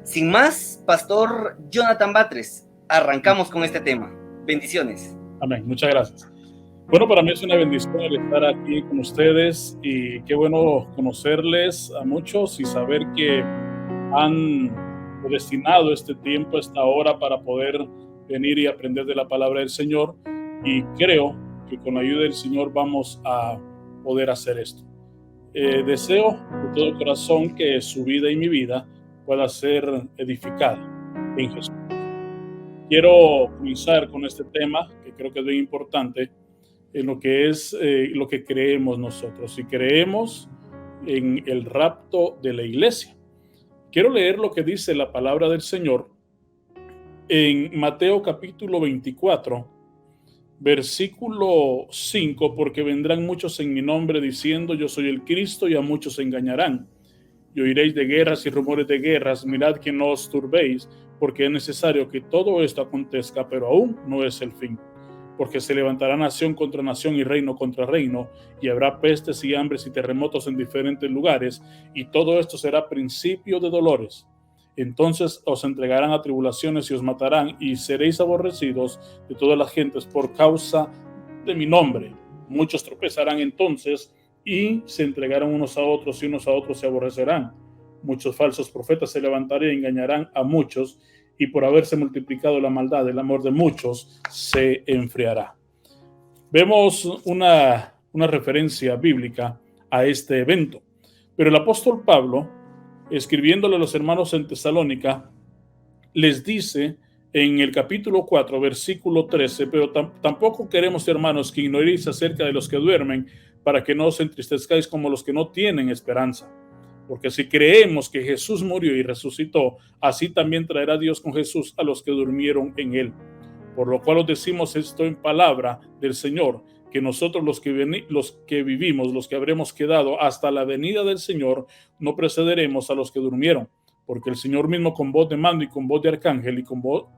Sin más, Pastor Jonathan Batres, arrancamos con este tema. Bendiciones. Amén, muchas gracias. Bueno, para mí es una bendición el estar aquí con ustedes y qué bueno conocerles a muchos y saber que han destinado este tiempo, esta hora para poder venir y aprender de la palabra del Señor, y creo que con la ayuda del Señor vamos a poder hacer esto. Deseo de todo corazón que su vida y mi vida pueda ser edificada en Jesús. Quiero comenzar con este tema que creo que es bien importante en lo que es lo que creemos nosotros. Si creemos en el rapto de la iglesia. Quiero leer lo que dice la palabra del Señor en Mateo capítulo 24, versículo 5, porque vendrán muchos en mi nombre diciendo yo soy el Cristo, y a muchos se engañarán. Y oiréis de guerras y rumores de guerras, mirad que no os turbéis, porque es necesario que todo esto acontezca, pero aún no es el fin. Porque se levantará nación contra nación y reino contra reino, y habrá pestes y hambres y terremotos en diferentes lugares, y todo esto será principio de dolores. Entonces os entregarán a tribulaciones y os matarán, y seréis aborrecidos de todas las gentes por causa de mi nombre. Muchos tropezarán entonces y se entregarán unos a otros, y unos a otros se aborrecerán. Muchos falsos profetas se levantarán y engañarán a muchos, y por haberse multiplicado la maldad, el amor de muchos se enfriará. Vemos una referencia bíblica a este evento, pero el apóstol Pablo, escribiéndole a los hermanos en Tesalónica, les dice en el capítulo 4, versículo 13, pero tampoco queremos, hermanos, que ignoréis acerca de los que duermen, para que no os entristezcáis como los que no tienen esperanza. Porque si creemos que Jesús murió y resucitó, así también traerá Dios con Jesús a los que durmieron en él. Por lo cual os decimos esto en palabra del Señor, que nosotros los que vivimos, los que habremos quedado hasta la venida del Señor, no precederemos a los que durmieron. Porque el Señor mismo, con voz de mando y con voz de arcángel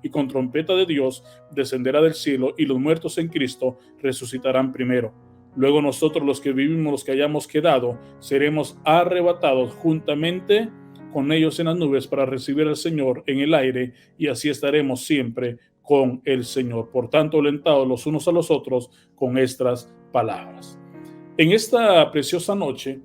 y con trompeta de Dios, descenderá del cielo, y los muertos en Cristo resucitarán primero. Luego nosotros, los que vivimos, los que hayamos quedado, seremos arrebatados juntamente con ellos en las nubes para recibir al Señor en el aire, y así estaremos siempre con el Señor. Por tanto, alentados los unos a los otros con estas palabras. En esta preciosa noche,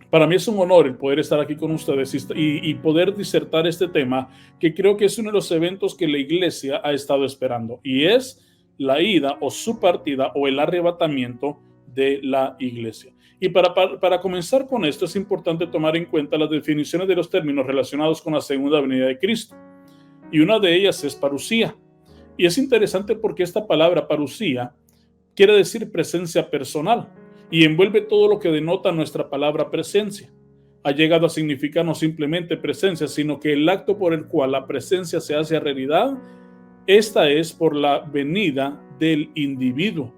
para mí es un honor el poder estar aquí con ustedes y poder disertar este tema, que creo que es uno de los eventos que la iglesia ha estado esperando, y es la ida o su partida o el arrebatamiento de la iglesia. Y para comenzar con esto, es importante tomar en cuenta las definiciones de los términos relacionados con la segunda venida de Cristo. Y una de ellas es parusía. Y es interesante porque esta palabra parusía quiere decir presencia personal, y envuelve todo lo que denota nuestra palabra presencia. Ha llegado a significar no simplemente presencia, sino que el acto por el cual la presencia se hace realidad, esta es por la venida del individuo.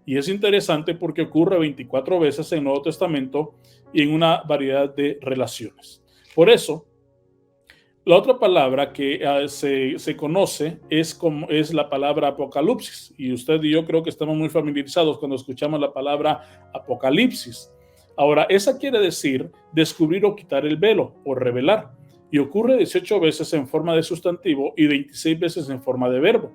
Y es interesante porque ocurre 24 veces en el Nuevo Testamento y en una variedad de relaciones. Por eso, la otra palabra que se conoce es la palabra apocalipsis, y usted y yo creo que estamos muy familiarizados cuando escuchamos la palabra apocalipsis. Ahora, esa quiere decir descubrir o quitar el velo o revelar, y ocurre 18 veces en forma de sustantivo y 26 veces en forma de verbo.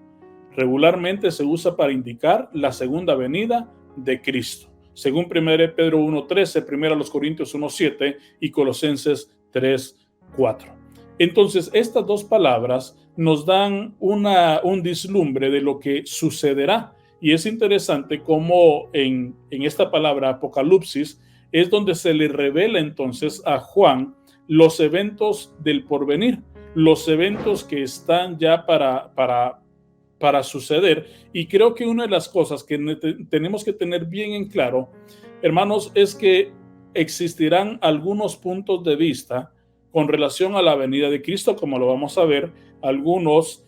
Regularmente se usa para indicar la segunda venida de Cristo, según 1 Pedro 1:13, 1 Corintios 1:7 y Colosenses 3:4. Entonces, estas dos palabras nos dan un vislumbre de lo que sucederá. Y es interesante cómo en esta palabra apocalipsis es donde se le revela entonces a Juan los eventos del porvenir, los eventos que están ya para suceder. Y creo que una de las cosas que tenemos que tener bien en claro, hermanos, es que existirán algunos puntos de vista con relación a la venida de Cristo, como lo vamos a ver. Algunos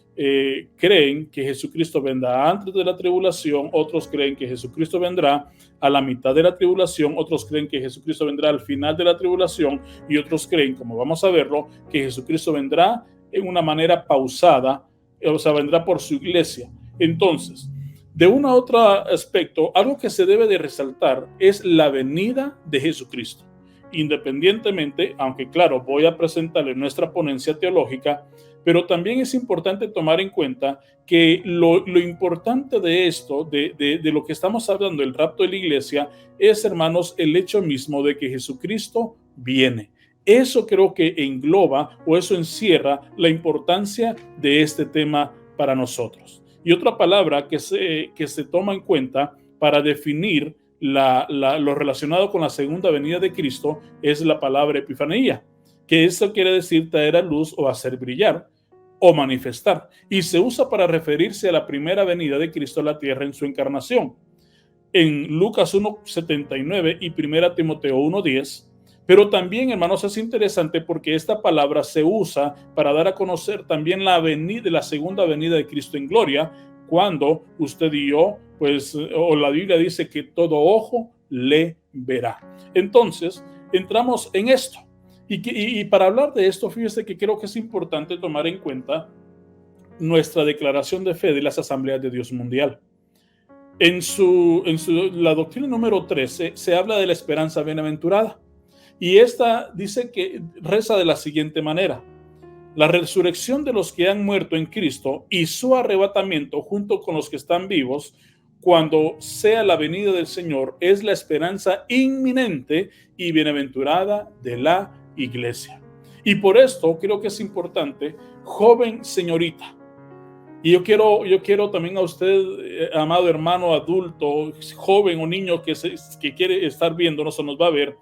creen que Jesucristo vendrá antes de la tribulación, otros creen que Jesucristo vendrá a la mitad de la tribulación, otros creen que Jesucristo vendrá al final de la tribulación, y otros creen, como vamos a verlo, que Jesucristo vendrá en una manera pausada, o sea, vendrá por su iglesia. Entonces, de un a otro aspecto, algo que se debe de resaltar es la venida de Jesucristo. independientemente, aunque claro, voy a presentarle nuestra ponencia teológica, pero también es importante tomar en cuenta que lo importante de esto, de lo que estamos hablando, el rapto de la iglesia, es, hermanos, el hecho mismo de que Jesucristo viene. Eso creo que engloba o eso encierra la importancia de este tema para nosotros. Y otra palabra que se toma en cuenta para definir lo relacionado con la segunda venida de Cristo es la palabra epifanía, que eso quiere decir traer a luz o hacer brillar o manifestar, y se usa para referirse a la primera venida de Cristo a la tierra en su encarnación. En Lucas 1:79 y 1 Timoteo 1:10. Pero también, hermanos, es interesante porque esta palabra se usa para dar a conocer también la segunda venida de Cristo en gloria, cuando usted y yo, pues, o la Biblia dice que todo ojo le verá. Entonces, entramos en esto. Y para hablar de esto, fíjese que creo que es importante tomar en cuenta nuestra declaración de fe de las Asambleas de Dios Mundial. En la doctrina número 13 se habla de la esperanza bienaventurada. Y esta dice que reza de la siguiente manera: la resurrección de los que han muerto en Cristo y su arrebatamiento junto con los que están vivos cuando sea la venida del Señor es la esperanza inminente y bienaventurada de la iglesia. Y por esto creo que es importante, joven señorita, y yo quiero también a usted, amado hermano adulto, joven o niño que quiere estar viéndonos o nos va a ver,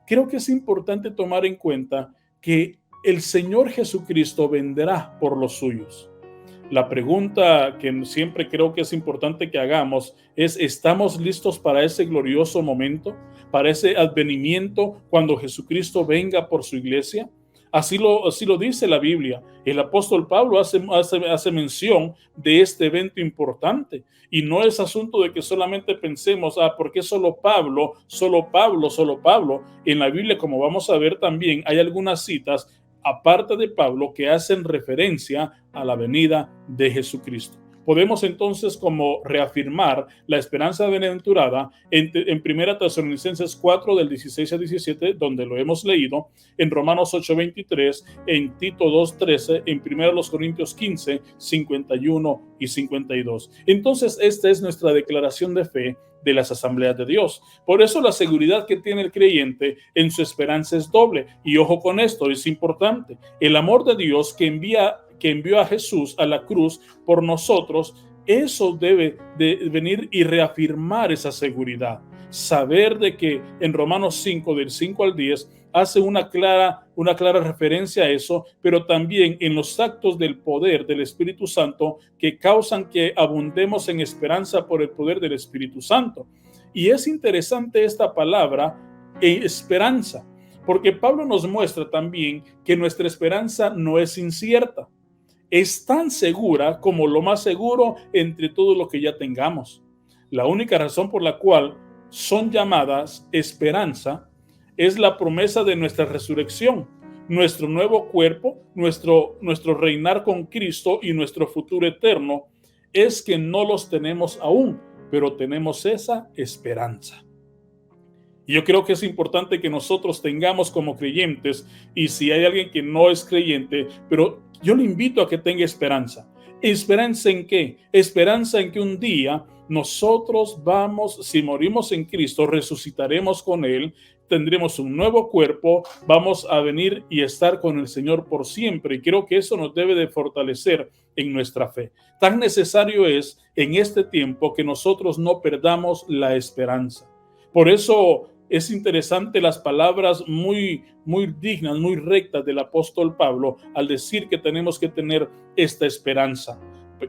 creo que es importante tomar en cuenta que el Señor Jesucristo vendrá por los suyos. La pregunta que siempre creo que es importante que hagamos es: ¿estamos listos para ese glorioso momento, para ese advenimiento cuando Jesucristo venga por su iglesia? Así lo dice la Biblia. El apóstol Pablo hace mención de este evento importante. Y no es asunto de que solamente pensemos, ¿por qué solo Pablo, solo Pablo, solo Pablo? En la Biblia, como vamos a ver también, hay algunas citas, aparte de Pablo, que hacen referencia a la venida de Jesucristo. Podemos entonces como reafirmar la esperanza bienaventurada en 1 Tesalonicenses 4 del 16 al 17, donde lo hemos leído, en Romanos 8:23, en Tito 2:13, en 1 Corintios 15, 51 y 52. Entonces, esta es nuestra declaración de fe de las Asambleas de Dios. Por eso la seguridad que tiene el creyente en su esperanza es doble. Y ojo con esto, es importante. El amor de Dios que envió a Jesús a la cruz por nosotros, eso debe de venir y reafirmar esa seguridad. Saber de que en Romanos 5, del 5 al 10, hace una clara referencia a eso, pero también en los actos del poder del Espíritu Santo que causan que abundemos en esperanza por el poder del Espíritu Santo. Y es interesante esta palabra, esperanza, porque Pablo nos muestra también que nuestra esperanza no es incierta. Es tan segura como lo más seguro entre todo lo que ya tengamos. La única razón por la cual son llamadas esperanza es la promesa de nuestra resurrección, nuestro nuevo cuerpo, nuestro reinar con Cristo y nuestro futuro eterno. Es que no los tenemos aún, pero tenemos esa esperanza. Y yo creo que es importante que nosotros tengamos como creyentes, y si hay alguien que no es creyente, pero yo le invito a que tenga esperanza. ¿Esperanza en qué? Esperanza en que un día nosotros si morimos en Cristo, resucitaremos con Él, tendremos un nuevo cuerpo, vamos a venir y estar con el Señor por siempre. Y creo que eso nos debe de fortalecer en nuestra fe. Tan necesario es en este tiempo que nosotros no perdamos la esperanza. Por eso es interesante las palabras muy dignas, muy rectas del apóstol Pablo al decir que tenemos que tener esta esperanza.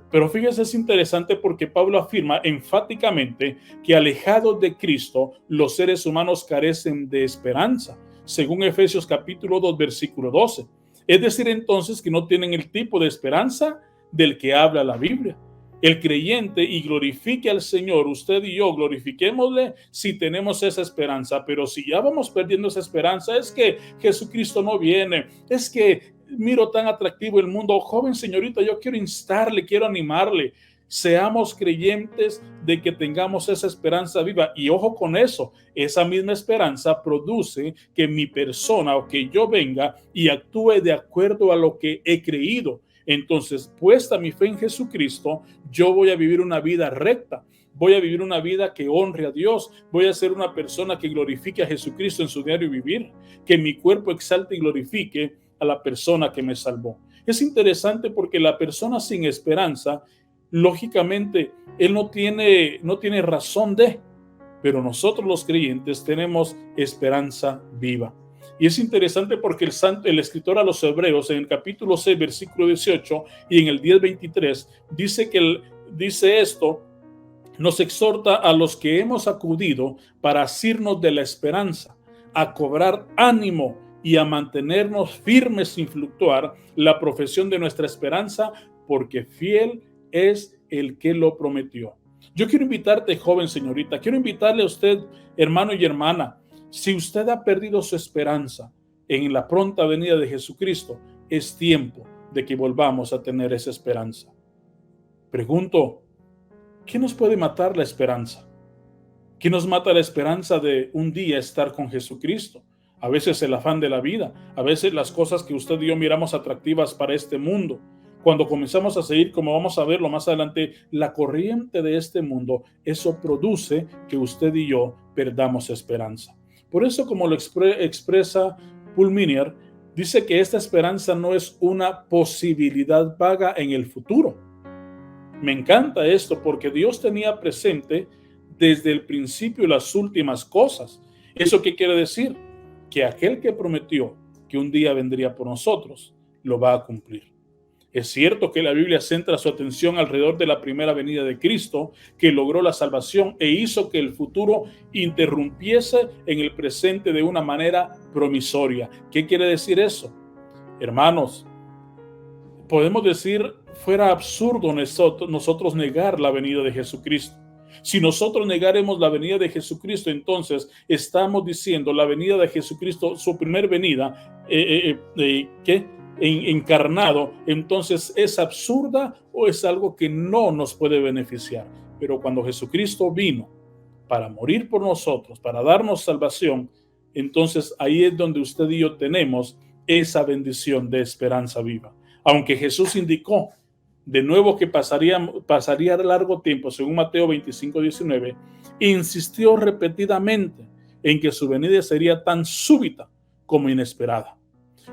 Pero fíjese, es interesante porque Pablo afirma enfáticamente que alejados de Cristo, los seres humanos carecen de esperanza, según Efesios capítulo 2, versículo 12. Es decir, entonces, que no tienen el tipo de esperanza del que habla la Biblia. El creyente y glorifique al Señor, usted y yo, glorifiquémosle si tenemos esa esperanza, pero si ya vamos perdiendo esa esperanza, es que Jesucristo no viene, es que miro tan atractivo el mundo. Joven señorita, yo quiero instarle, quiero animarle. Seamos creyentes de que tengamos esa esperanza viva. Y ojo con eso, esa misma esperanza produce que mi persona o que yo venga y actúe de acuerdo a lo que he creído. Entonces, puesta mi fe en Jesucristo, yo voy a vivir una vida recta. Voy a vivir una vida que honre a Dios. Voy a ser una persona que glorifique a Jesucristo en su diario vivir. Que mi cuerpo exalte y glorifique a la persona que me salvó. Es interesante porque la persona sin esperanza, lógicamente, él no tiene razón de, pero nosotros los creyentes tenemos esperanza viva. Y es interesante porque el escritor a los Hebreos en el capítulo 6, versículo 18 y en el 10:23 dice esto: nos exhorta a los que hemos acudido para asirnos de la esperanza, a cobrar ánimo y a mantenernos firmes sin fluctuar la profesión de nuestra esperanza, porque fiel es el que lo prometió. Yo quiero invitarte, joven señorita, quiero invitarle a usted, hermano y hermana, si usted ha perdido su esperanza en la pronta venida de Jesucristo, es tiempo de que volvamos a tener esa esperanza. Pregunto, ¿qué nos puede matar la esperanza? ¿Qué nos mata la esperanza de un día estar con Jesucristo? A veces el afán de la vida, a veces las cosas que usted y yo miramos atractivas para este mundo. Cuando comenzamos a seguir, como vamos a verlo más adelante, la corriente de este mundo, eso produce que usted y yo perdamos esperanza. Por eso, como lo expresa Paul Minier, dice que esta esperanza no es una posibilidad vaga en el futuro. Me encanta esto porque Dios tenía presente desde el principio las últimas cosas. ¿Eso qué quiere decir? Que aquel que prometió que un día vendría por nosotros, lo va a cumplir. Es cierto que la Biblia centra su atención alrededor de la primera venida de Cristo, que logró la salvación e hizo que el futuro interrumpiese en el presente de una manera promisoria. ¿Qué quiere decir eso? Hermanos, podemos decir, fuera absurdo nosotros negar la venida de Jesucristo. Si nosotros negaremos la venida de Jesucristo, entonces estamos diciendo la venida de Jesucristo, su primer venida, encarnado, entonces es absurda o es algo que no nos puede beneficiar. Pero cuando Jesucristo vino para morir por nosotros, para darnos salvación, entonces ahí es donde usted y yo tenemos esa bendición de esperanza viva. Aunque Jesús indicó de nuevo que pasaría largo tiempo, según Mateo 25:19, insistió repetidamente en que su venida sería tan súbita como inesperada.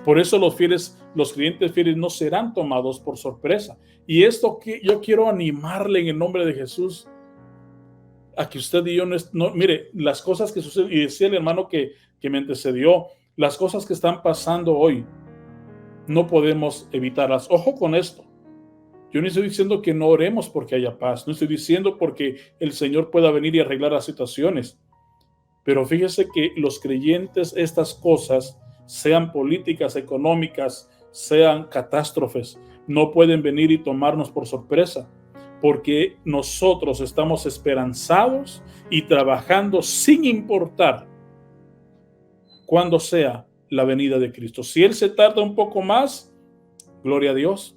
Por eso los creyentes fieles no serán tomados por sorpresa. Y esto que yo quiero animarle en el nombre de Jesús a que usted y yo mire, las cosas que suceden, y decía el hermano que me antecedió, las cosas que están pasando hoy, no podemos evitarlas. Ojo con esto. Yo no estoy diciendo que no oremos porque haya paz, no estoy diciendo porque el Señor pueda venir y arreglar las situaciones, pero fíjese que los creyentes, estas cosas, sean políticas, económicas, sean catástrofes, no pueden venir y tomarnos por sorpresa, porque nosotros estamos esperanzados y trabajando sin importar cuándo sea la venida de Cristo. Si Él se tarda un poco más, gloria a Dios.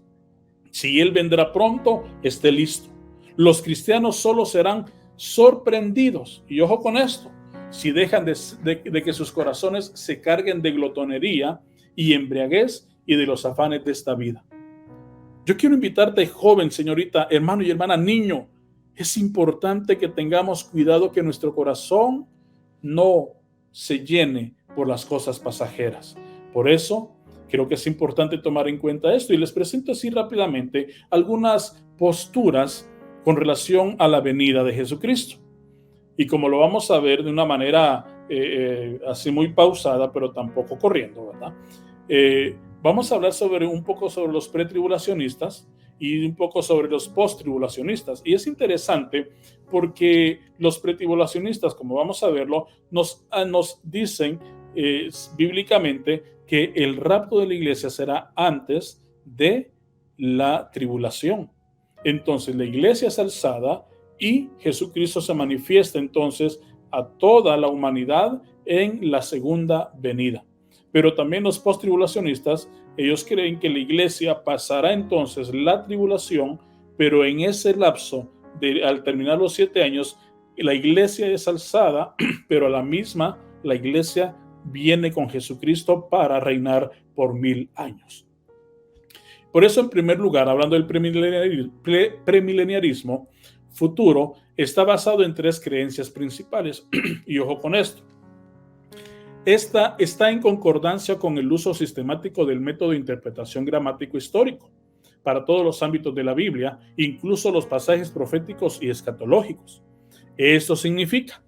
Si Él vendrá pronto, esté listo. Los cristianos solo serán sorprendidos, y ojo con esto, si dejan de que sus corazones se carguen de glotonería y embriaguez y de los afanes de esta vida. Yo quiero invitarte, joven, señorita, hermano y hermana, niño, es importante que tengamos cuidado que nuestro corazón no se llene por las cosas pasajeras. Por eso, creo que es importante tomar en cuenta esto y les presento así rápidamente algunas posturas con relación a la venida de Jesucristo. Y como lo vamos a ver de una manera así muy pausada, pero tampoco corriendo, ¿verdad? Vamos a hablar un poco sobre los pretribulacionistas y un poco sobre los posttribulacionistas. Y es interesante porque los pretribulacionistas, como vamos a verlo, nos dicen bíblicamente que el rapto de la iglesia será antes de la tribulación. Entonces la iglesia es alzada y Jesucristo se manifiesta entonces a toda la humanidad en la segunda venida. Pero también los posttribulacionistas, ellos creen que la iglesia pasará entonces la tribulación pero en ese lapso, al terminar los 7 años, la iglesia es alzada, pero a la misma, la iglesia viene con Jesucristo para reinar por 1000 años. Por eso, en primer lugar, hablando del premileniarismo futuro, está basado en 3 creencias principales. Y ojo con esto. Esta está en concordancia con el uso sistemático del método de interpretación gramático histórico para todos los ámbitos de la Biblia, incluso los pasajes proféticos y escatológicos. Esto significa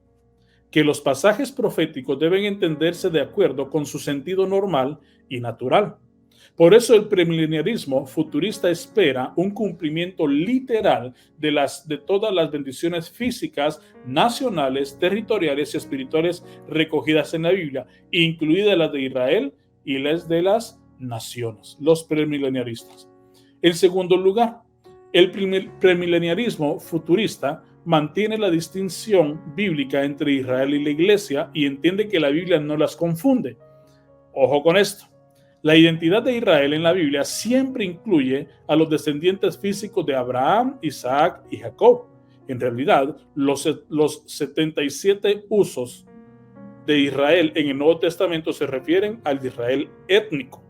que los pasajes proféticos deben entenderse de acuerdo con su sentido normal y natural. Por eso el premileniarismo futurista espera un cumplimiento literal de todas las bendiciones físicas, nacionales, territoriales y espirituales recogidas en la Biblia, incluidas las de Israel y las de las naciones, los premileniaristas. En segundo lugar, el premileniarismo futurista mantiene la distinción bíblica entre Israel y la iglesia y entiende que la Biblia no las confunde. Ojo con esto. La identidad de Israel en la Biblia siempre incluye a los descendientes físicos de Abraham, Isaac y Jacob. En realidad, los 77 usos de Israel en el Nuevo Testamento se refieren al Israel étnico.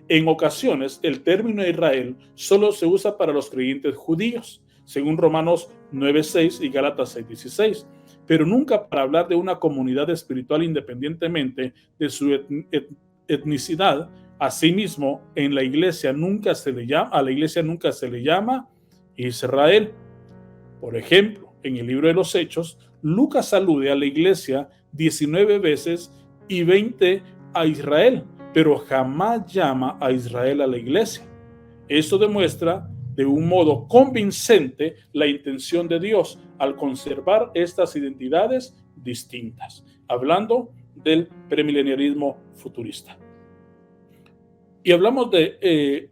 En ocasiones, el término Israel solo se usa para los creyentes judíos, según Romanos 9:6 y Gálatas 6:16, pero nunca para hablar de una comunidad espiritual independientemente de su etnicidad. Asimismo, a la iglesia nunca se le llama Israel. Por ejemplo, en el libro de los Hechos, Lucas alude a la iglesia 19 veces y 20 a Israel, pero jamás llama a Israel a la iglesia. Esto demuestra de un modo convincente la intención de Dios al conservar estas identidades distintas, hablando del premileniarismo futurista. Y hablamos de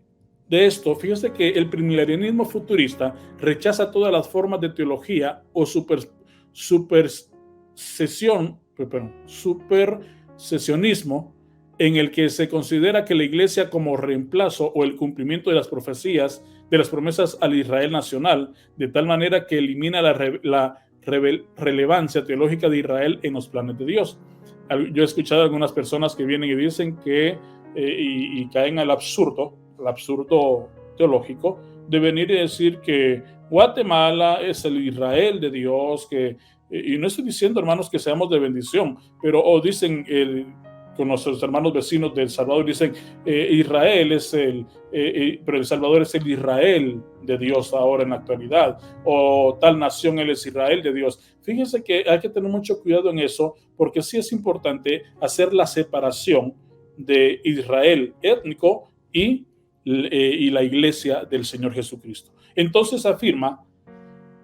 esto. Fíjense que el premileniarismo futurista rechaza todas las formas de teología o supersesionismo en el que se considera que la iglesia como reemplazo o el cumplimiento de las profecías, de las promesas al Israel nacional, de tal manera que elimina la relevancia teológica de Israel en los planes de Dios. Yo he escuchado a algunas personas que vienen y dicen que y caen al absurdo teológico de venir y decir que Guatemala es el Israel de Dios, y no estoy diciendo, hermanos, que seamos de bendición, pero dicen con nuestros hermanos vecinos de El Salvador, dicen Israel es pero El Salvador es el Israel de Dios ahora en la actualidad, o tal nación él es Israel de Dios. Fíjense que hay que tener mucho cuidado en eso, porque sí es importante hacer la separación de Israel étnico y la iglesia del Señor Jesucristo. Entonces afirma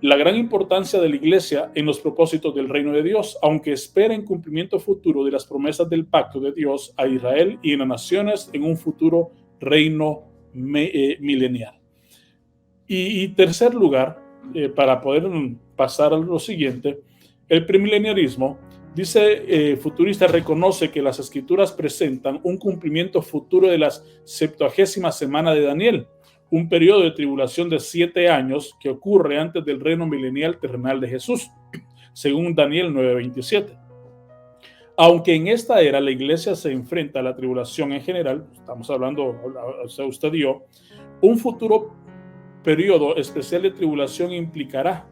la gran importancia de la iglesia en los propósitos del reino de Dios, aunque espera en cumplimiento futuro de las promesas del pacto de Dios a Israel y en las naciones en un futuro reino milenial. Y tercer lugar, para poder pasar a lo siguiente, el premileniarismo futurista reconoce que las escrituras presentan un cumplimiento futuro de la 70ª semana de Daniel, un periodo de tribulación de 7 años que ocurre antes del reino milenial terrenal de Jesús, según Daniel 9:27. Aunque en esta era la iglesia se enfrenta a la tribulación en general, estamos hablando, usted y yo, un futuro periodo especial de tribulación implicará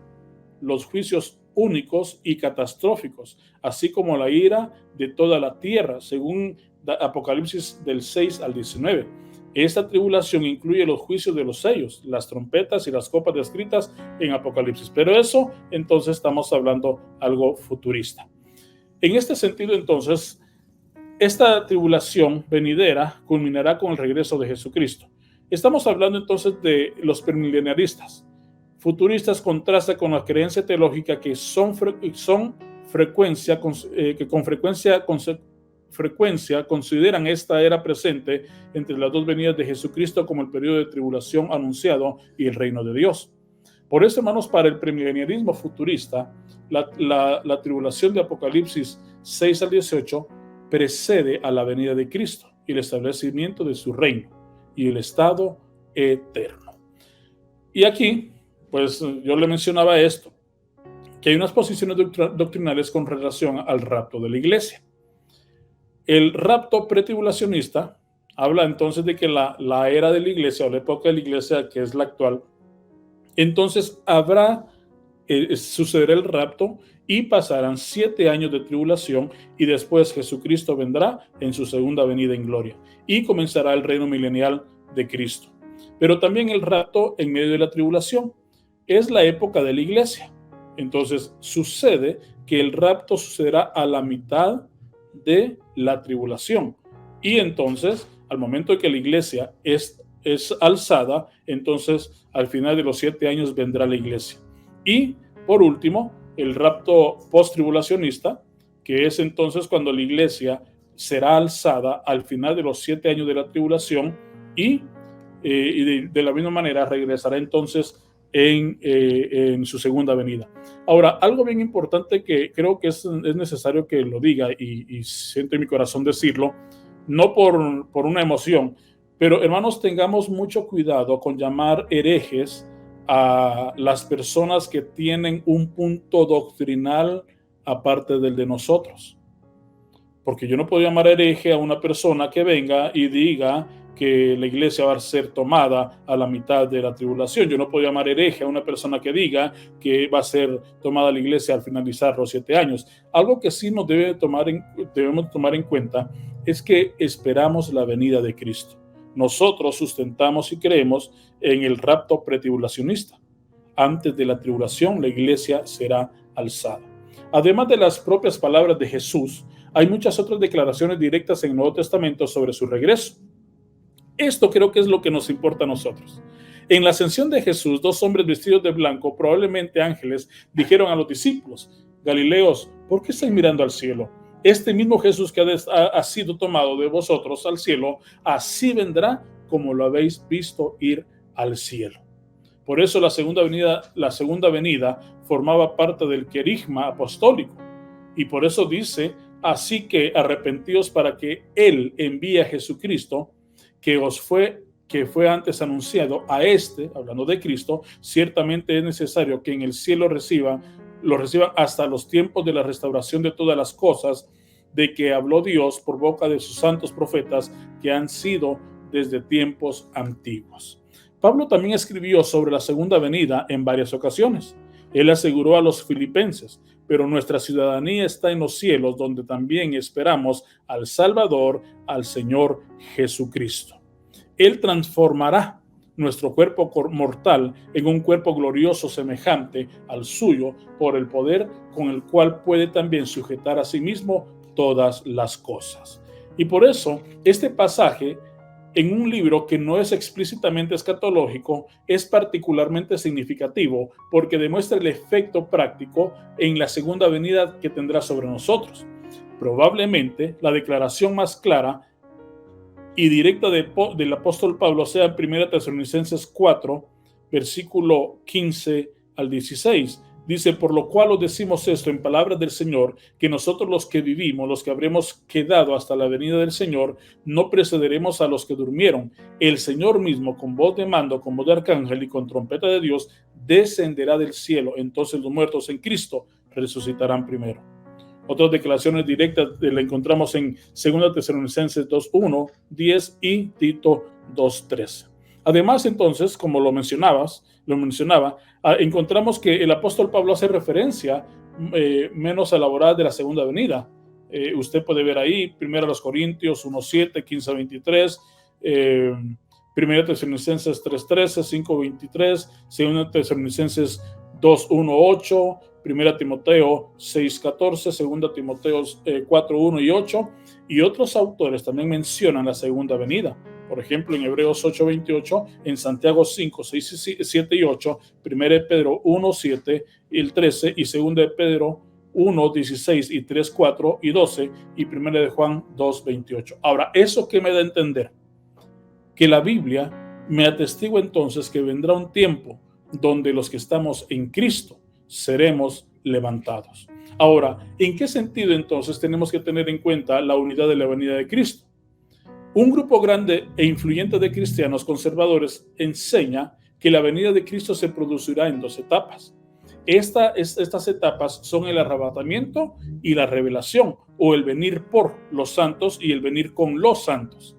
los juicios únicos y catastróficos, así como la ira de toda la tierra, según Apocalipsis del 6 al 19. Esta tribulación incluye los juicios de los sellos, las trompetas y las copas descritas en Apocalipsis. Pero eso, entonces, estamos hablando algo futurista. En este sentido, entonces, esta tribulación venidera culminará con el regreso de Jesucristo. Estamos hablando entonces de los premileniaristas. Futuristas contrasta con la creencia teológica que con frecuencia consideran esta era presente entre las dos venidas de Jesucristo como el periodo de tribulación anunciado y el reino de Dios. Por eso, hermanos, para el premileniarismo futurista, la tribulación de Apocalipsis 6 al 18 precede a la venida de Cristo y el establecimiento de su reino y el estado eterno. Y aquí pues yo le mencionaba esto, que hay unas posiciones doctrinales con relación al rapto de la iglesia. El rapto pretribulacionista habla entonces de que la era de la iglesia o la época de la iglesia, que es la actual, entonces sucederá el rapto y pasarán 7 años de tribulación y después Jesucristo vendrá en su segunda venida en gloria y comenzará el reino milenial de Cristo. Pero también el rapto en medio de la tribulación es la época de la iglesia. Entonces sucede que el rapto sucederá a la mitad de la tribulación y entonces al momento de que la iglesia es alzada, entonces al final de los 7 años vendrá la iglesia. Y por último, el rapto post-tribulacionista, que es entonces cuando la iglesia será alzada al final de los 7 años de la tribulación y de la misma manera regresará entonces en su segunda venida. Ahora, algo bien importante que creo que es necesario que lo diga y siento en mi corazón decirlo, no por una emoción, pero hermanos, tengamos mucho cuidado con llamar herejes a las personas que tienen un punto doctrinal aparte del de nosotros. Porque yo no puedo llamar hereje a una persona que venga y diga que la iglesia va a ser tomada a la mitad de la tribulación. Yo no puedo llamar hereje a una persona que diga que va a ser tomada la iglesia al finalizar los 7 años. Algo que sí nos debemos tomar en cuenta es que esperamos la venida de Cristo. Nosotros sustentamos y creemos en el rapto pretribulacionista. Antes de la tribulación, la iglesia será alzada. Además de las propias palabras de Jesús, hay muchas otras declaraciones directas en el Nuevo Testamento sobre su regreso. Esto creo que es lo que nos importa a nosotros. En la ascensión de Jesús, 2 hombres vestidos de blanco, probablemente ángeles, dijeron a los discípulos: Galileos, ¿por qué estáis mirando al cielo? Este mismo Jesús que ha sido tomado de vosotros al cielo, así vendrá como lo habéis visto ir al cielo. Por eso la segunda venida formaba parte del querigma apostólico. Y por eso dice: así que arrepentíos para que Él envíe a Jesucristo, que fue antes anunciado. A hablando de Cristo, ciertamente es necesario que en el cielo lo reciban hasta los tiempos de la restauración de todas las cosas, de que habló Dios por boca de sus santos profetas que han sido desde tiempos antiguos. Pablo también escribió sobre la segunda venida en varias ocasiones. Él aseguró a los filipenses: pero nuestra ciudadanía está en los cielos, donde también esperamos al Salvador, al Señor Jesucristo. Él transformará nuestro cuerpo mortal en un cuerpo glorioso semejante al suyo por el poder con el cual puede también sujetar a sí mismo todas las cosas. Y por eso este pasaje, en un libro que no es explícitamente escatológico, es particularmente significativo porque demuestra el efecto práctico en la segunda venida que tendrá sobre nosotros. Probablemente la declaración más clara y directa del apóstol Pablo sea en 1 Tesalonicenses 4, versículo 15 al 16. Dice: por lo cual os decimos esto en palabras del Señor, que nosotros los que vivimos, los que habremos quedado hasta la venida del Señor, no precederemos a los que durmieron. El Señor mismo, con voz de mando, con voz de arcángel y con trompeta de Dios, descenderá del cielo. Entonces los muertos en Cristo resucitarán primero. Otras declaraciones directas la encontramos en 2 Tesalonicenses 2:1, 10 y Tito 2:13. Además, entonces, como lo mencionaba, encontramos que el apóstol Pablo hace referencia menos elaborada de la segunda venida. Usted puede ver ahí 1 Corintios 1:7, 15-23, 1 Tesalonicenses 3:13, 5:23, 2 Tesalonicenses 2:1-8, 1 Timoteo 6:14, 2 Timoteo 4:1 y 8, y otros autores también mencionan la segunda venida. Por ejemplo, en Hebreos 8:28, en Santiago 5:6, 7 y 8, 1 Pedro 1:7 y el 13, y 2 Pedro 1:16 y 3, 4 y 12, y 1 de Juan 2:28. Ahora, ¿eso qué me da a entender? Que la Biblia me atestigua entonces que vendrá un tiempo donde los que estamos en Cristo seremos levantados. Ahora, ¿en qué sentido entonces tenemos que tener en cuenta la unidad de la venida de Cristo? Un grupo grande e influyente de cristianos conservadores enseña que la venida de Cristo se producirá en 2 etapas. Estas etapas son el arrebatamiento y la revelación, o el venir por los santos y el venir con los santos.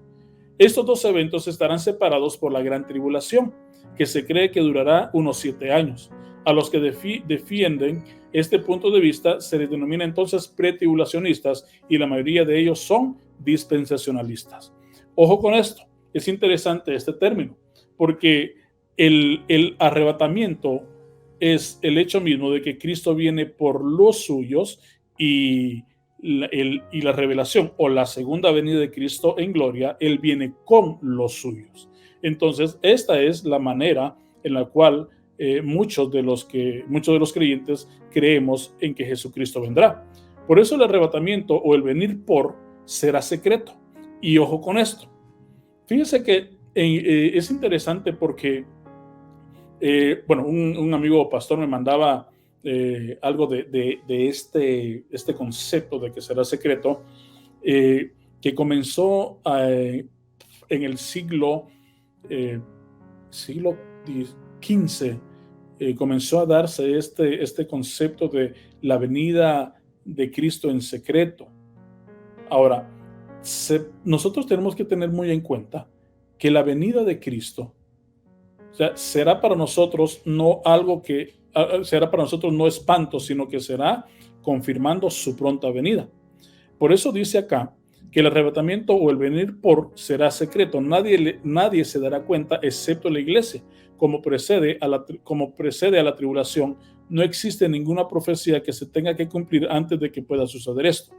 Estos 2 eventos estarán separados por la gran tribulación, que se cree que durará unos 7 años. A los que defienden este punto de vista se les denomina entonces pretribulacionistas, y la mayoría de ellos son dispensacionalistas. Ojo con esto, es interesante este término, porque el arrebatamiento es el hecho mismo de que Cristo viene por los suyos, y la revelación, o la segunda venida de Cristo en gloria, Él viene con los suyos. Entonces, esta es la manera en la cual muchos de los creyentes creemos en que Jesucristo vendrá. Por eso el arrebatamiento, o el venir por, será secreto. Y ojo con esto. Fíjense que es interesante porque un amigo pastor me mandaba algo de este concepto de que será secreto, que comenzó en el siglo XV. Comenzó a darse este concepto de la venida de Cristo en secreto. Ahora, nosotros tenemos que tener muy en cuenta que la venida de Cristo, o sea, será para nosotros no espanto, sino que será confirmando su pronta venida. Por eso dice acá que el arrebatamiento, o el venir por, será secreto. Nadie se dará cuenta excepto la iglesia. Como precede a la tribulación, no existe ninguna profecía que se tenga que cumplir antes de que pueda suceder esto.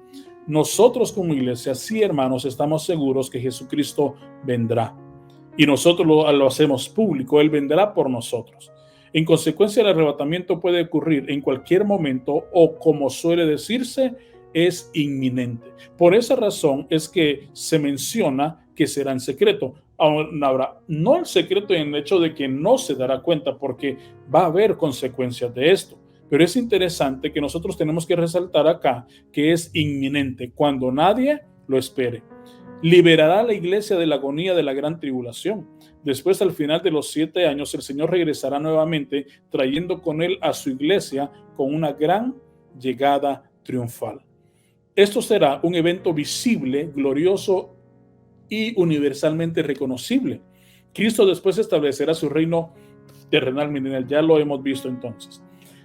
Nosotros como iglesia, sí, hermanos, estamos seguros que Jesucristo vendrá. Y nosotros lo hacemos público. Él vendrá por nosotros. En consecuencia, el arrebatamiento puede ocurrir en cualquier momento, o, como suele decirse, es inminente. Por esa razón es que se menciona que será en secreto. Ahora, no el secreto en el hecho de que no se dará cuenta, porque va a haber consecuencias de esto. Pero es interesante que nosotros tenemos que resaltar acá que es inminente, cuando nadie lo espere. Liberará a la iglesia de la agonía de la gran tribulación. Después, al final de los 7 años, el Señor regresará nuevamente, trayendo con él a su iglesia con una gran llegada triunfal. Esto será un evento visible, glorioso y universalmente reconocible. Cristo después establecerá su reino terrenal milenial. Ya lo hemos visto entonces.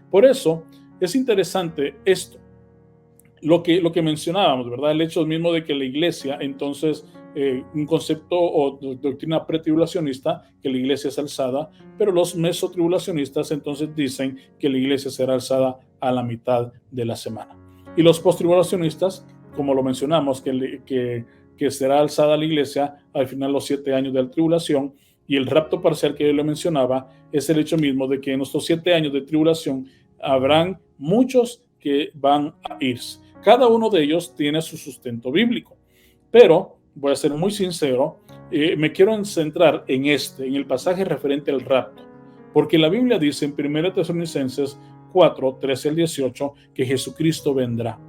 Por eso es interesante esto, lo que mencionábamos, ¿verdad? El hecho mismo de que la iglesia, entonces, un concepto o doctrina pretribulacionista, que la iglesia es alzada, pero los mesotribulacionistas entonces dicen que la iglesia será alzada a la mitad de la semana. Y los posttribulacionistas, como lo mencionamos, que será alzada la iglesia al final de los 7 años de la tribulación. Y el rapto parcial que yo le mencionaba es el hecho mismo de que en estos 7 años de tribulación habrán muchos que van a irse. Cada uno de ellos tiene su sustento bíblico. Pero, voy a ser muy sincero, me quiero centrar en el pasaje referente al rapto. Porque la Biblia dice en 1 Tesalonicenses 4, 13 al 18, que Jesucristo vendrá.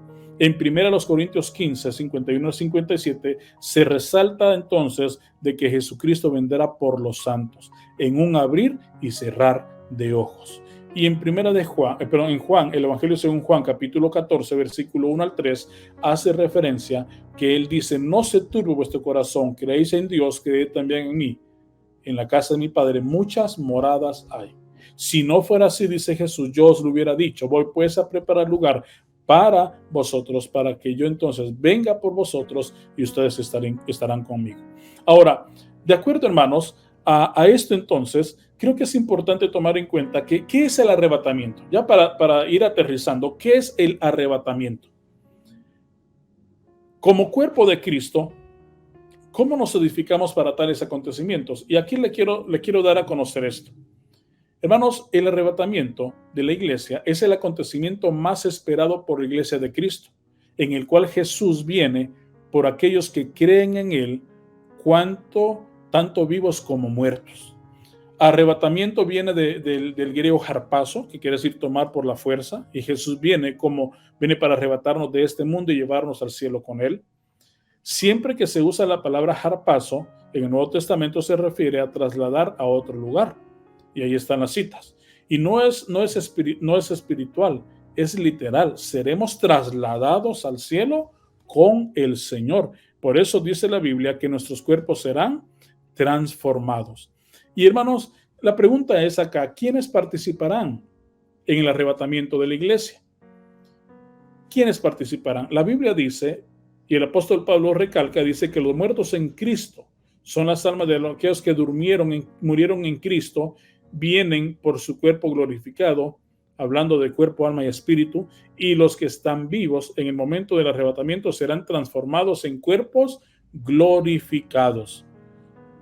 En 1 Corintios 15, 51 al 57, se resalta entonces de que Jesucristo vendrá por los santos, en un abrir y cerrar de ojos. Y en Juan, el Evangelio según Juan, capítulo 14, versículo 1 al 3, hace referencia que él dice: no se turbe vuestro corazón, creéis en Dios, creed también en mí. En la casa de mi Padre muchas moradas hay. Si no fuera así, dice Jesús, yo os lo hubiera dicho. Voy pues a preparar lugar para vosotros, para que yo entonces venga por vosotros y ustedes estarán conmigo. Ahora, de acuerdo, hermanos, a esto entonces, creo que es importante tomar en cuenta que ¿qué es el arrebatamiento? Ya para ir aterrizando, ¿qué es el arrebatamiento? Como cuerpo de Cristo, ¿cómo nos edificamos para tales acontecimientos? Y aquí le quiero dar a conocer esto. Hermanos, el arrebatamiento de la iglesia es el acontecimiento más esperado por la iglesia de Cristo, en el cual Jesús viene por aquellos que creen en él, tanto vivos como muertos. Arrebatamiento viene del griego harpazo, que quiere decir tomar por la fuerza, y Jesús viene para arrebatarnos de este mundo y llevarnos al cielo con él. Siempre que se usa la palabra harpazo en el Nuevo Testamento se refiere a trasladar a otro lugar. y ahí están las citas. Y no es espiritual, es literal. Seremos trasladados al cielo con el Señor. Por eso dice la Biblia que nuestros cuerpos serán transformados. Y hermanos, la pregunta es acá, ¿quiénes participarán en el arrebatamiento de la iglesia? ¿Quiénes participarán? La Biblia dice, y el apóstol Pablo recalca, dice que los muertos en Cristo son las almas de aquellos que murieron en Cristo, vienen por su cuerpo glorificado, hablando de cuerpo, alma y espíritu, y los que están vivos en el momento del arrebatamiento serán transformados en cuerpos glorificados.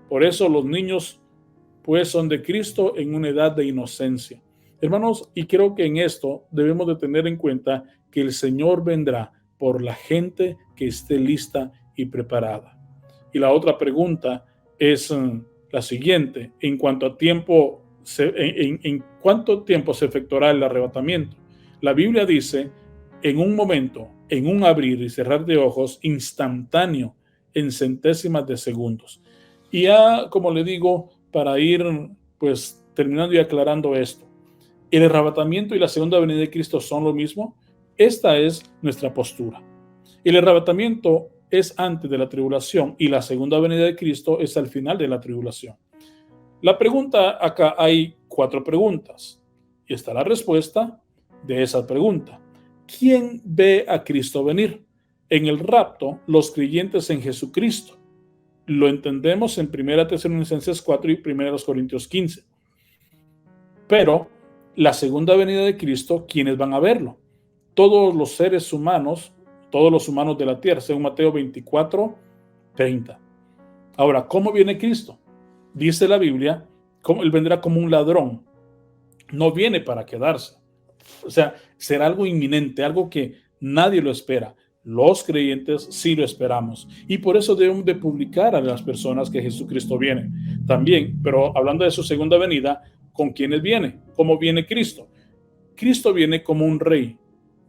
Por eso los niños pues son de Cristo en una edad de inocencia. Hermanos, y creo que en esto debemos de tener en cuenta que el Señor vendrá por la gente que esté lista y preparada. Y la otra pregunta es la siguiente: ¿en cuánto tiempo se efectuará el arrebatamiento? La Biblia dice, en un momento, en un abrir y cerrar de ojos, instantáneo, en centésimas de segundos. Y ya, como le digo, para ir pues terminando y aclarando esto, ¿el arrebatamiento y la segunda venida de Cristo son lo mismo? Esta es nuestra postura. El arrebatamiento es antes de la tribulación y la segunda venida de Cristo es al final de la tribulación. La pregunta acá, hay 4 preguntas y está la respuesta de esa pregunta. ¿Quién ve a Cristo venir? En el rapto, los creyentes en Jesucristo. Lo entendemos en 1 Tesalonicenses 4 y 1 Corintios 15. Pero la segunda venida de Cristo, ¿quiénes van a verlo? Todos los seres humanos, todos los humanos de la tierra, según Mateo 24, 30. Ahora, ¿cómo viene Cristo? Dice la Biblia, Él vendrá como un ladrón. No viene para quedarse. O sea, será algo inminente, algo que nadie lo espera. Los creyentes sí lo esperamos. Y por eso debemos de publicar a las personas que Jesucristo viene. También, pero hablando de su segunda venida, ¿con quiénes viene? ¿Cómo viene Cristo? Cristo viene como un rey.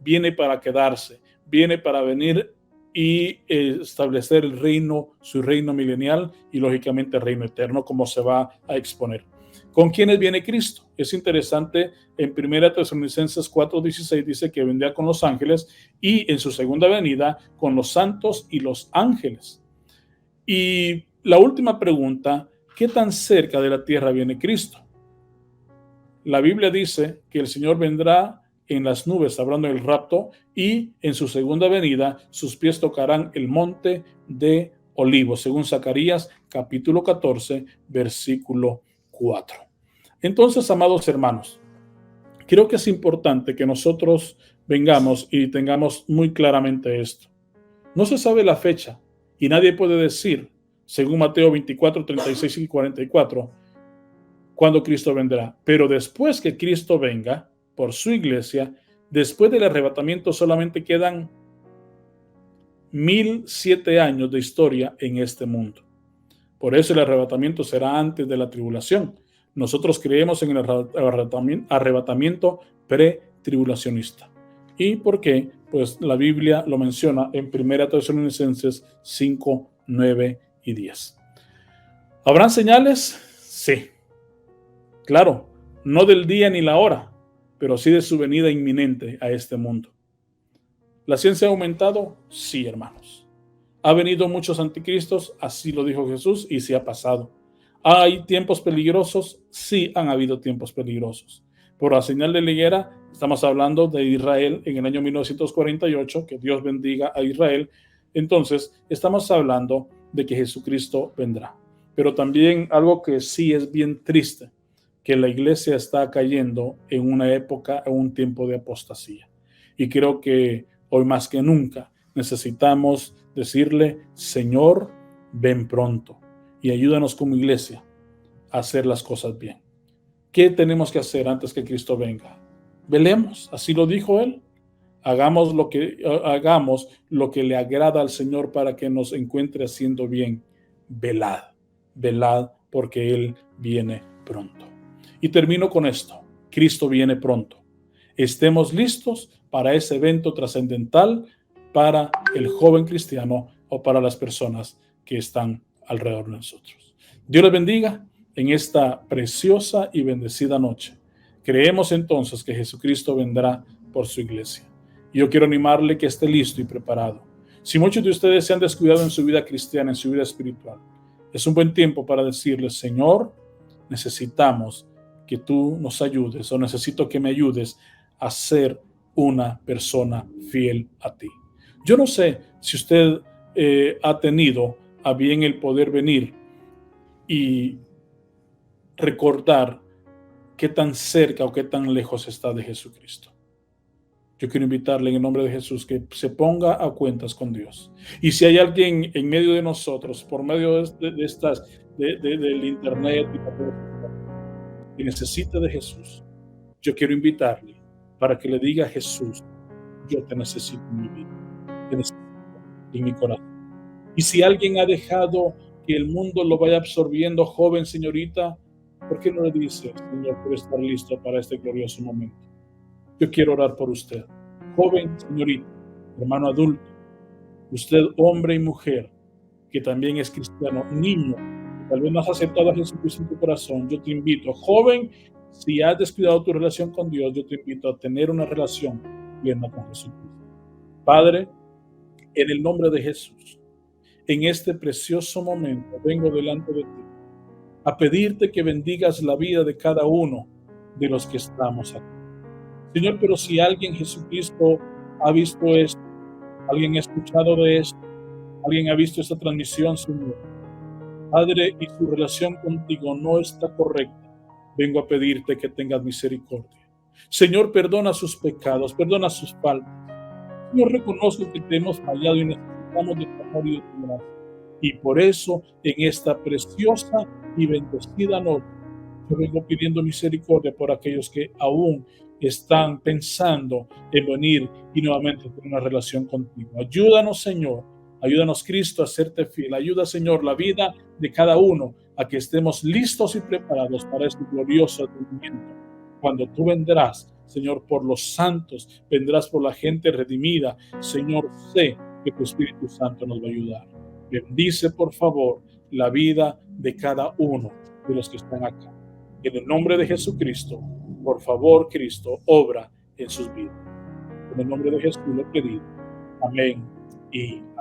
Viene para quedarse. Viene para venir y establecer el reino, su reino milenial y lógicamente el reino eterno, como se va a exponer. ¿Con quiénes viene Cristo? Es interesante, en 1 Tesalonicenses 4:16 dice que vendrá con los ángeles y en su segunda venida con los santos y los ángeles. Y la última pregunta, ¿qué tan cerca de la tierra viene Cristo? La Biblia dice que el Señor vendrá en las nubes, hablando del rapto, y en su segunda venida sus pies tocarán el monte de Olivos, según Zacarías capítulo 14, versículo 4. Entonces, amados hermanos, creo que es importante que nosotros vengamos y tengamos muy claramente esto. No se sabe la fecha y nadie puede decir, según Mateo 24, 36 y 44, cuándo Cristo vendrá. Pero después que Cristo venga por su iglesia, después del arrebatamiento solamente quedan 1007 años de historia en este mundo. Por eso el arrebatamiento será antes de la tribulación. Nosotros creemos en el arrebatamiento pre-tribulacionista. ¿Y por qué? Pues la Biblia lo menciona en 1 Tesalonicenses 5, 9 y 10. ¿Habrán señales? Sí. Claro, no del día ni la hora, pero sí de su venida inminente a este mundo. ¿La ciencia ha aumentado? Sí, hermanos. ¿Ha venido muchos anticristos? Así lo dijo Jesús y sí ha pasado. ¿Hay tiempos peligrosos? Sí, han habido tiempos peligrosos. Por la señal de la higuera, estamos hablando de Israel en el año 1948, que Dios bendiga a Israel. Entonces, estamos hablando de que Jesucristo vendrá. Pero también algo que sí es bien triste, que la iglesia está cayendo en una época, en un tiempo de apostasía. Y creo que hoy más que nunca necesitamos decirle, Señor, ven pronto y ayúdanos como iglesia a hacer las cosas bien. ¿Qué tenemos que hacer antes que Cristo venga? Velemos, así lo dijo Él. Hagamos lo que le agrada al Señor para que nos encuentre haciendo bien. Velad, velad porque Él viene pronto. Y termino con esto. Cristo viene pronto. Estemos listos para ese evento trascendental para el joven cristiano o para las personas que están alrededor de nosotros. Dios les bendiga. en esta preciosa y bendecida noche. Creemos entonces que Jesucristo vendrá por su iglesia. Yo quiero animarle que esté listo y preparado. Si muchos de ustedes se han descuidado en su vida cristiana, en su vida espiritual, es un buen tiempo para decirle: Señor, necesitamos que tú nos ayudes, o necesito que me ayudes a ser una persona fiel a ti. Yo no sé si usted ha tenido a bien el poder venir y recordar qué tan cerca o qué tan lejos está de Jesucristo. Yo quiero invitarle en el nombre de Jesús que se ponga a cuentas con Dios. Y si hay alguien en medio de nosotros, por medio del internet, que necesita de Jesús, yo quiero invitarle para que le diga a Jesús: yo te necesito en mi vida, te necesito en mi corazón. Y si alguien ha dejado que el mundo lo vaya absorbiendo, joven, señorita, ¿por qué no le dice: Señor, quiero estar listo para este glorioso momento? Yo quiero orar por usted. Joven, señorita, hermano adulto, usted, hombre y mujer, que también es cristiano, niño, que tal vez no has aceptado a Jesucristo en tu corazón, yo te invito. Joven, si has descuidado tu relación con Dios, yo te invito a tener una relación plena con Jesucristo. Padre, en el nombre de Jesús, en este precioso momento vengo delante de ti a pedirte que bendigas la vida de cada uno de los que estamos aquí. Señor, pero si alguien, Jesucristo, ha visto esto, alguien ha escuchado de esto, alguien ha visto esta transmisión, Señor, Padre, y su relación contigo no está correcta, vengo a pedirte que tengas misericordia. Señor, perdona sus pecados, perdona sus faltas. Señor, reconozco que te hemos fallado y necesitamos de tu amor y de tu gracia. Y por eso, en esta preciosa y bendecida noche, yo vengo pidiendo misericordia por aquellos que aún están pensando en venir y nuevamente tener una relación contigo. Ayúdanos, Señor. Ayúdanos, Cristo, a serte fiel. Ayuda, Señor, la vida de cada uno a que estemos listos y preparados para este glorioso advenimiento. Cuando tú vendrás, Señor, por los santos, vendrás por la gente redimida. Señor, sé que tu Espíritu Santo nos va a ayudar. Bendice, por favor, la vida de cada uno de los que están acá. En el nombre de Jesucristo, por favor, Cristo, obra en sus vidas. En el nombre de Jesús lo he pedido. Amén y amén.